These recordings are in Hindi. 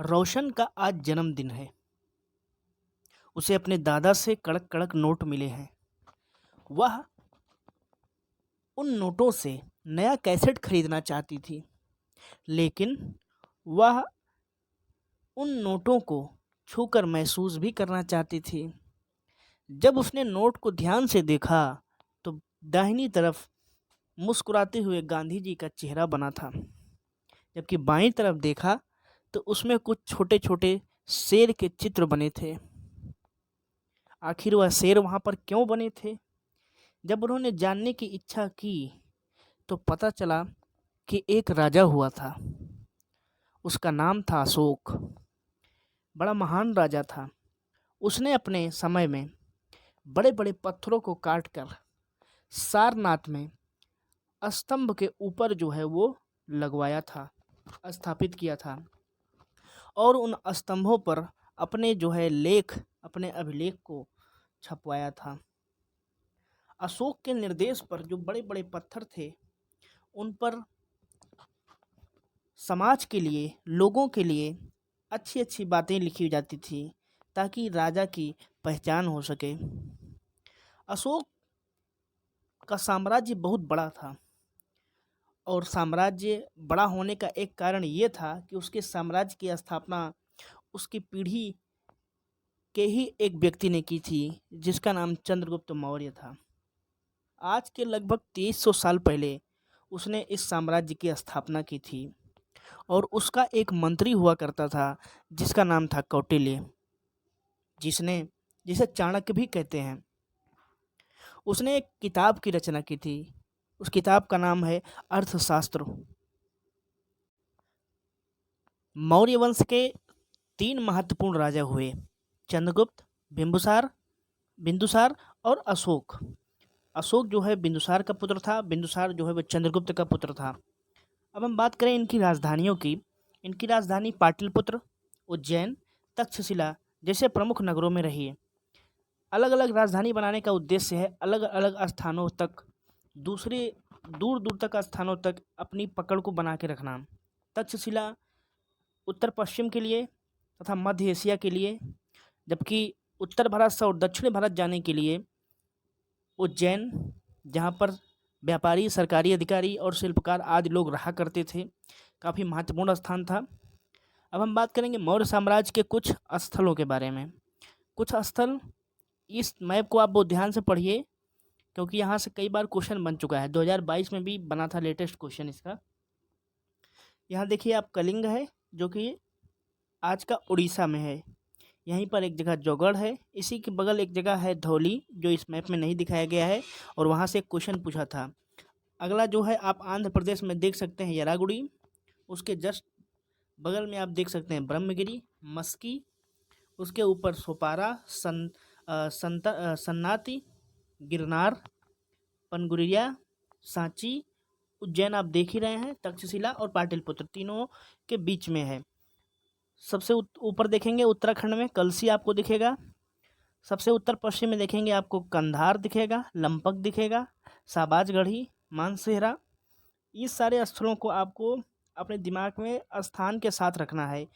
रोशन का आज जन्मदिन है। उसे अपने दादा से कड़क कड़क नोट मिले हैं। वह उन नोटों से नया कैसेट खरीदना चाहती थी, लेकिन वह उन नोटों को छूकर महसूस भी करना चाहती थी। जब उसने नोट को ध्यान से देखा तो दाहिनी तरफ मुस्कुराते हुए गांधी जी का चेहरा बना था, जबकि बाईं तरफ देखा तो उसमें कुछ छोटे छोटे शेर के चित्र बने थे। आखिर वह शेर वहाँ पर क्यों बने थे? जब उन्होंने जानने की इच्छा की तो पता चला कि एक राजा हुआ था। उसका नाम था अशोक। बड़ा महान राजा था। उसने अपने समय में बड़े बड़े पत्थरों को काटकर सारनाथ में स्तंभ के ऊपर जो है वो लगवाया था, स्थापित किया था, और उन स्तंभों पर अपने जो है लेख, अपने अभिलेख को छपवाया था। अशोक के निर्देश पर जो बड़े बड़े पत्थर थे उन पर समाज के लिए, लोगों के लिए अच्छी अच्छी बातें लिखी जाती थी, ताकि राजा की पहचान हो सके। अशोक का साम्राज्य बहुत बड़ा था, और साम्राज्य बड़ा होने का एक कारण ये था कि उसके साम्राज्य की स्थापना उसकी पीढ़ी के ही एक व्यक्ति ने की थी, जिसका नाम चंद्रगुप्त मौर्य था। आज के लगभग 2300 साल पहले उसने इस साम्राज्य की स्थापना की थी, और उसका एक मंत्री हुआ करता था जिसका नाम था कौटिल्य, जिसने जिसे चाणक्य भी कहते हैं। उसने एक किताब की रचना की थी। उस किताब का नाम है अर्थशास्त्र। मौर्य वंश के 3 महत्वपूर्ण राजा हुए: चंद्रगुप्त, बिंदुसार बिंदुसार और अशोक। अशोक जो है बिंदुसार का पुत्र था, बिंदुसार जो है वह चंद्रगुप्त का पुत्र था। अब हम बात करें इनकी राजधानियों की। इनकी राजधानी पाटलिपुत्र, उज्जैन, तक्षशिला जैसे प्रमुख नगरों में रही है। अलग अलग राजधानी बनाने का उद्देश्य है अलग अलग स्थानों तक, दूसरे दूर दूर तक स्थानों तक अपनी पकड़ को बना के रखना। तक्षशिला उत्तर पश्चिम के लिए तथा मध्य एशिया के लिए, जबकि उत्तर भारत से और दक्षिण भारत जाने के लिए उज्जैन, जहाँ पर व्यापारी, सरकारी अधिकारी और शिल्पकार आदि लोग रहा करते थे, काफ़ी महत्वपूर्ण स्थान था। अब हम बात करेंगे मौर्य साम्राज्य के कुछ स्थलों के बारे में। कुछ स्थल, इस मैप को आप बहुत ध्यान से पढ़िए, क्योंकि यहाँ से कई बार क्वेश्चन बन चुका है। 2022 में भी बना था लेटेस्ट क्वेश्चन इसका। यहाँ देखिए आप, कलिंग है जो कि आज का उड़ीसा में है। यहीं पर एक जगह जौगढ़ है। इसी के बगल एक जगह है धौली, जो इस मैप में नहीं दिखाया गया है, और वहाँ से एक क्वेश्चन पूछा था। अगला जो है आप आंध्र प्रदेश में देख सकते हैं यरागुड़ी। उसके जस्ट बगल में आप देख सकते हैं ब्रह्मगिरी, मस्की। उसके ऊपर सोपारा, सन्नाती, गिरनार, पनगुरिया, सांची। उज्जैन आप देख ही रहे हैं, तक्षशिला और पाटलिपुत्र तीनों के बीच में है। सबसे ऊपर देखेंगे उत्तराखंड में कलसी आपको दिखेगा। सबसे उत्तर पश्चिम में देखेंगे आपको कंधार दिखेगा, लंपक दिखेगा, शाहबाजगढ़ी, मानसेहरा। इस सारे स्थलों को आपको अपने दिमाग में स्थान के साथ रखना है।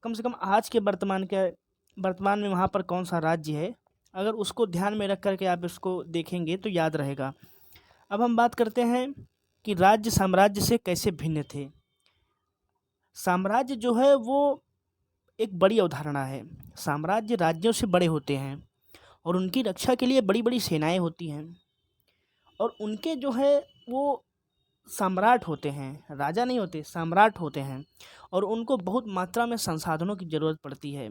कम से कम आज के वर्तमान में वहाँ पर कौन सा राज्य है, अगर उसको ध्यान में रख करके आप इसको देखेंगे तो याद रहेगा। अब हम बात करते हैं कि राज्य साम्राज्य से कैसे भिन्न थे। साम्राज्य जो है वो एक बड़ी अवधारणा है। साम्राज्य राज्यों से बड़े होते हैं, और उनकी रक्षा के लिए बड़ी बड़ी सेनाएं होती हैं, और उनके जो है वो सम्राट होते हैं, राजा नहीं होते, सम्राट होते हैं, और उनको बहुत मात्रा में संसाधनों की ज़रूरत पड़ती है।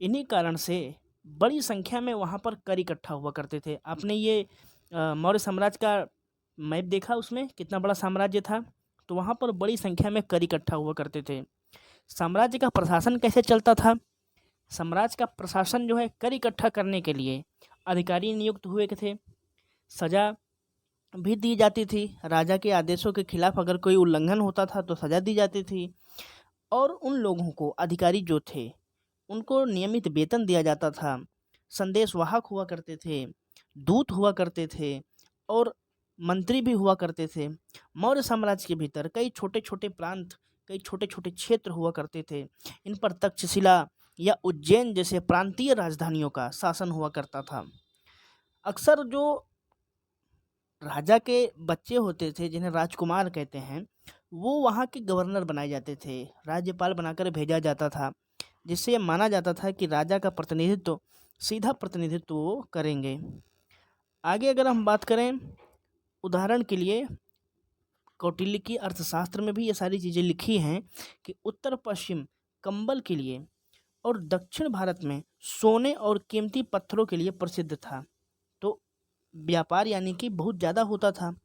इन्हीं कारण से बड़ी संख्या में वहाँ पर कर इकट्ठा हुआ करते थे। आपने ये मौर्य साम्राज्य का मैप देखा, उसमें कितना बड़ा साम्राज्य था, तो वहाँ पर बड़ी संख्या में कर इकट्ठा हुआ करते थे। साम्राज्य का प्रशासन कैसे चलता था? साम्राज्य का प्रशासन जो है कर इकट्ठा करने के लिए अधिकारी नियुक्त हुए थे। सज़ा भी दी जाती थी। राजा के आदेशों के खिलाफ अगर कोई उल्लंघन होता था तो सज़ा दी जाती थी, और उन लोगों को, अधिकारी जो थे, उनको नियमित वेतन दिया जाता था। संदेशवाहक हुआ करते थे, दूत हुआ करते थे, और मंत्री भी हुआ करते थे। मौर्य साम्राज्य के भीतर कई छोटे छोटे प्रांत कई छोटे छोटे क्षेत्र हुआ करते थे। इन पर तक्षशिला या उज्जैन जैसे प्रांतीय राजधानियों का शासन हुआ करता था। अक्सर जो राजा के बच्चे होते थे जिन्हें राजकुमार कहते हैं, वो वहाँ के गवर्नर बनाए जाते थे, राज्यपाल बनाकर भेजा जाता था, जिससे ये माना जाता था कि राजा का प्रतिनिधित्व सीधा प्रतिनिधित्व वो करेंगे। आगे अगर हम बात करें, उदाहरण के लिए कौटिल्य की अर्थशास्त्र में भी ये सारी चीज़ें लिखी हैं कि उत्तर पश्चिम कंबल के लिए और दक्षिण भारत में सोने और कीमती पत्थरों के लिए प्रसिद्ध था। तो व्यापार यानी कि बहुत ज़्यादा होता था।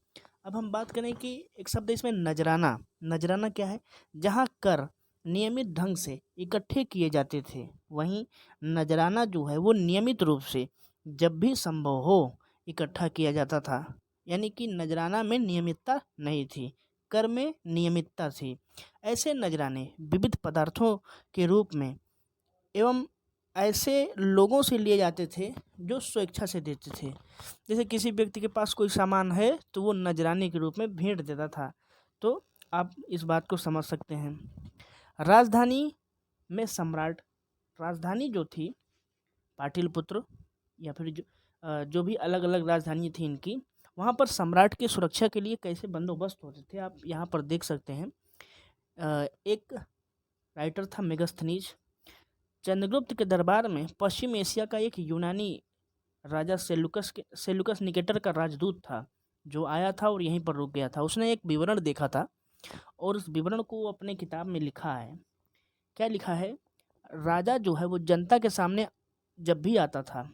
अब हम बात करें कि एक शब्द इसमें नजराना। नजराना क्या है? जहाँ कर नियमित ढंग से इकट्ठे किए जाते थे, वहीं नजराना जो है वो नियमित रूप से जब भी संभव हो इकट्ठा किया जाता था। यानी कि नजराना में नियमितता नहीं थी, कर में नियमितता थी। ऐसे नजराने विविध पदार्थों के रूप में एवं ऐसे लोगों से लिए जाते थे जो स्वेच्छा से देते थे। जैसे किसी व्यक्ति के पास कोई सामान है तो वो नजराने के रूप में भेंट देता था। तो आप इस बात को समझ सकते हैं। राजधानी में सम्राट, राजधानी जो थी पाटलिपुत्र या फिर जो भी अलग अलग राजधानी थी इनकी, वहाँ पर सम्राट की सुरक्षा के लिए कैसे बंदोबस्त होते थे आप यहाँ पर देख सकते हैं। एक राइटर था मेगस्थनीज। चंद्रगुप्त के दरबार में पश्चिम एशिया का एक यूनानी राजा सेलुकस निकेटर का राजदूत था, जो आया था और यहीं पर रुक गया था। उसने एक विवरण देखा था और उस विवरण को वो अपने किताब में लिखा है। क्या लिखा है? राजा जो है वो जनता के सामने जब भी आता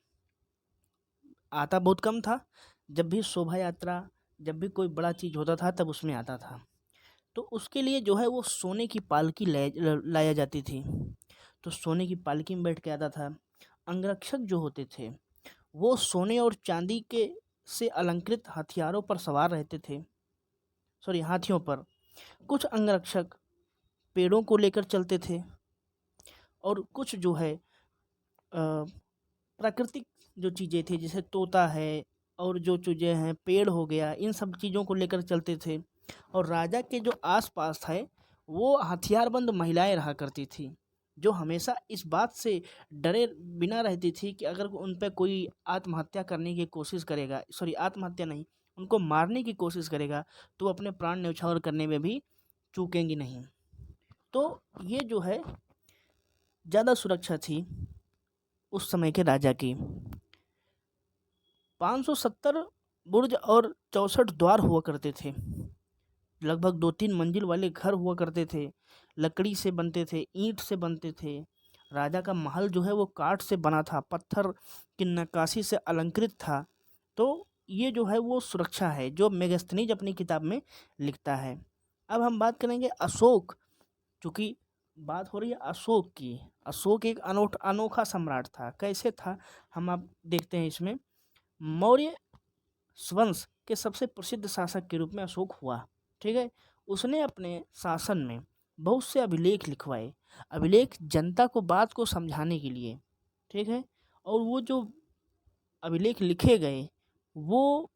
बहुत कम था। जब भी शोभा यात्रा, जब भी कोई बड़ा चीज़ होता था तब उसमें आता था। तो उसके लिए जो है वो सोने की पालकी लाया जाती थी। तो सोने की पालकी में बैठ के आता था। अंगरक्षक जो होते थे वो सोने और चांदी के से अलंकृत हथियारों पर सवार रहते थे, सॉरी हाथियों पर। कुछ अंगरक्षक पेड़ों को लेकर चलते थे और कुछ जो है प्राकृतिक जो चीज़ें थी जैसे तोता है और जो चीज़ें हैं पेड़ हो गया, इन सब चीज़ों को लेकर चलते थे। और राजा के जो आसपास है वो हथियारबंद महिलाएं रहा करती थी, जो हमेशा इस बात से डरे बिना रहती थी कि अगर उन पर कोई आत्महत्या करने की कोशिश करेगा, सॉरी आत्महत्या नहीं, उनको मारने की कोशिश करेगा, तो अपने प्राण न्यौछावर करने में भी चूकेंगी नहीं। तो ये जो है ज़्यादा सुरक्षा थी उस समय के राजा की। 570 बुर्ज और 64 द्वार हुआ करते थे। लगभग 2-3 मंजिल वाले घर हुआ करते थे। लकड़ी से बनते थे, ईंट से बनते थे। राजा का महल जो है वो काठ से बना था, पत्थर की नक्काशी से अलंकृत था। तो ये जो है वो सुरक्षा है जो मेगस्थनीज अपनी किताब में लिखता है। अब हम बात करेंगे अशोक। चूँकि बात हो रही है अशोक की, अशोक एक अनोखा सम्राट था। कैसे था हम आप देखते हैं इसमें। मौर्य वंश के सबसे प्रसिद्ध शासक के रूप में अशोक हुआ। ठीक है, उसने अपने शासन में बहुत से अभिलेख लिखवाए। अभिलेख जनता को बात को समझाने के लिए। ठीक है, और वो जो अभिलेख लिखे गए वो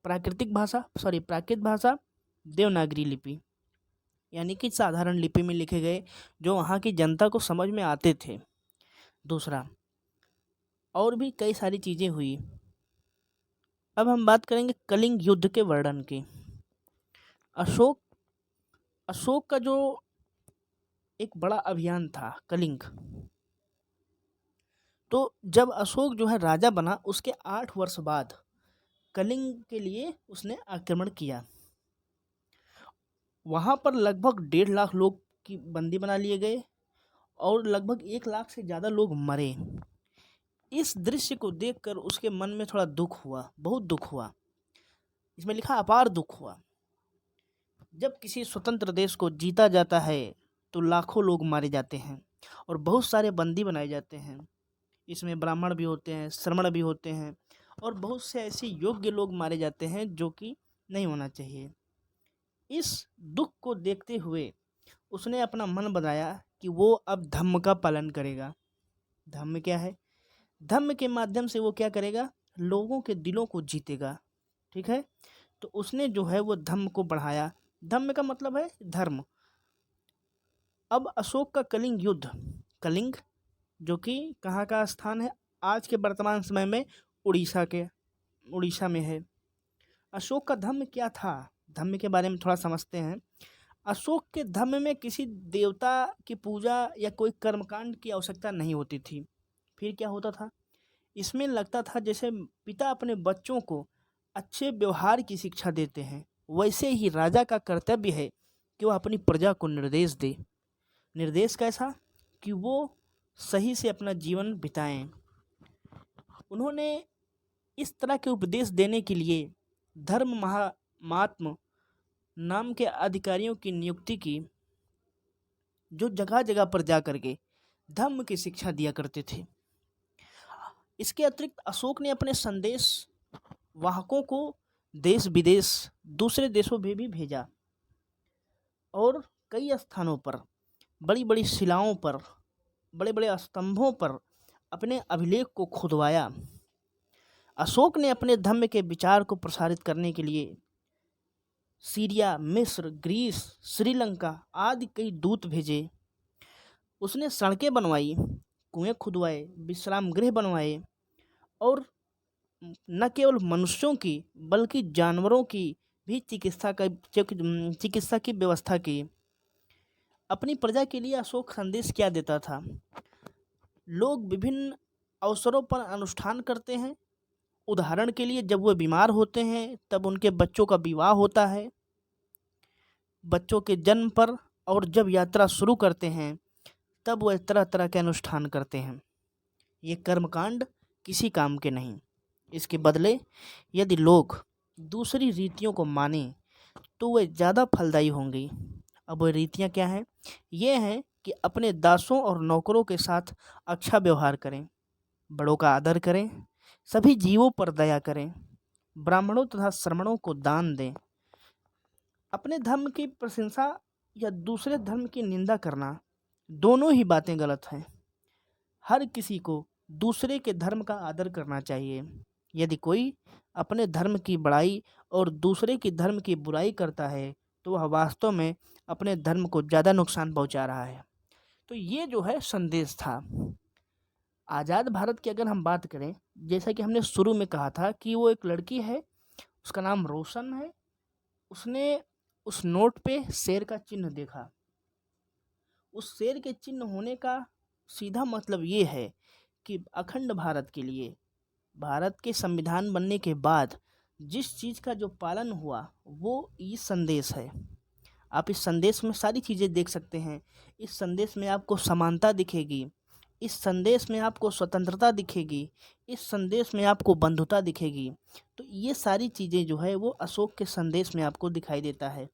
प्राकृत भाषा देवनागरी लिपि यानी कि साधारण लिपि में लिखे गए, जो वहाँ की जनता को समझ में आते थे। दूसरा, और भी कई सारी चीज़ें हुई। अब हम बात करेंगे कलिंग युद्ध के वर्णन की। अशोक अशोक का जो एक बड़ा अभियान था कलिंग, तो जब अशोक जो है राजा बना उसके 8 वर्ष बाद कलिंग के लिए उसने आक्रमण किया। वहाँ पर लगभग 1.5 लाख लोग की बंदी बना लिए गए और लगभग 1 लाख से ज़्यादा लोग मरे। इस दृश्य को देखकर उसके मन में थोड़ा दुख हुआ, बहुत दुख हुआ। इसमें लिखा अपार दुख हुआ। जब किसी स्वतंत्र देश को जीता जाता है तो लाखों लोग मारे जाते हैं और बहुत सारे बंदी बनाए जाते हैं। इसमें ब्राह्मण भी होते हैं, श्रमण भी होते हैं और बहुत से ऐसे योग्य लोग मारे जाते हैं जो कि नहीं होना चाहिए। इस दुख को देखते हुए उसने अपना मन बनाया कि वो अब धम्म का पालन करेगा। धम्म क्या है? धम्म के माध्यम से वो क्या करेगा? लोगों के दिलों को जीतेगा। ठीक है, तो उसने जो है वो धम्म को बढ़ाया। धम्म का मतलब है धर्म। अब अशोक का कलिंग युद्ध, कलिंग जो कि कहाँ का स्थान है, आज के वर्तमान समय में उड़ीसा में है। अशोक का धर्म क्या था, धर्म के बारे में थोड़ा समझते हैं। अशोक के धर्म में किसी देवता की पूजा या कोई कर्मकांड की आवश्यकता नहीं होती थी। फिर क्या होता था, इसमें लगता था जैसे पिता अपने बच्चों को अच्छे व्यवहार की शिक्षा देते हैं, वैसे ही राजा का कर्तव्य है कि वह अपनी प्रजा को निर्देश दे। निर्देश कैसा, कि वो सही से अपना जीवन बिताएं। उन्होंने इस तरह के उपदेश देने के लिए धर्म महात्मा नाम के अधिकारियों की नियुक्ति की, जो जगह जगह पर जा करके धर्म की शिक्षा दिया करते थे। इसके अतिरिक्त अशोक ने अपने संदेश वाहकों को देश विदेश दूसरे देशों में भी भेजा और कई स्थानों पर, बड़ी बड़ी शिलाओं पर, बड़े बड़े स्तंभों पर अपने अभिलेख को खुदवाया। अशोक ने अपने धर्म के विचार को प्रसारित करने के लिए सीरिया, मिस्र, ग्रीस, श्रीलंका आदि कई दूत भेजे। उसने सड़कें बनवाई, कुएं खुदवाए, विश्राम गृह बनवाए और न केवल मनुष्यों की बल्कि जानवरों की भी चिकित्सा की व्यवस्था की। अपनी प्रजा के लिए अशोक संदेश क्या देता था, लोग विभिन्न अवसरों पर अनुष्ठान करते हैं। उदाहरण के लिए जब वो बीमार होते हैं तब उनके बच्चों का विवाह होता है, बच्चों के जन्म पर, और जब यात्रा शुरू करते हैं तब वह तरह तरह के अनुष्ठान करते हैं। ये कर्मकांड किसी काम के नहीं। इसके बदले यदि लोग दूसरी रीतियों को माने तो वे ज़्यादा फलदायी होंगी। अब वह रीतियाँ क्या हैं, ये हैं कि अपने दासों और नौकरों के साथ अच्छा व्यवहार करें, बड़ों का आदर करें, सभी जीवों पर दया करें, ब्राह्मणों तथा श्रमणों को दान दें। अपने धर्म की प्रशंसा या दूसरे धर्म की निंदा करना, दोनों ही बातें गलत हैं। हर किसी को दूसरे के धर्म का आदर करना चाहिए। यदि कोई अपने धर्म की बड़ाई और दूसरे की धर्म की बुराई करता है तो वह वास्तव में अपने धर्म को ज़्यादा नुकसान पहुंचा रहा है। तो ये जो है संदेश था। आज़ाद भारत की अगर हम बात करें, जैसा कि हमने शुरू में कहा था कि वो एक लड़की है, उसका नाम रोशन है। उसने उस नोट पे शेर का चिन्ह देखा। उस शेर के चिन्ह होने का सीधा मतलब ये है कि अखंड भारत के लिए, भारत के संविधान बनने के बाद जिस चीज़ का जो पालन हुआ वो ये संदेश है। आप इस संदेश में सारी चीज़ें देख सकते हैं। इस संदेश में आपको समानता दिखेगी, इस संदेश में आपको स्वतंत्रता दिखेगी, इस संदेश में आपको बंधुता दिखेगी। तो ये सारी चीज़ें जो है वो अशोक के संदेश में आपको दिखाई देता है।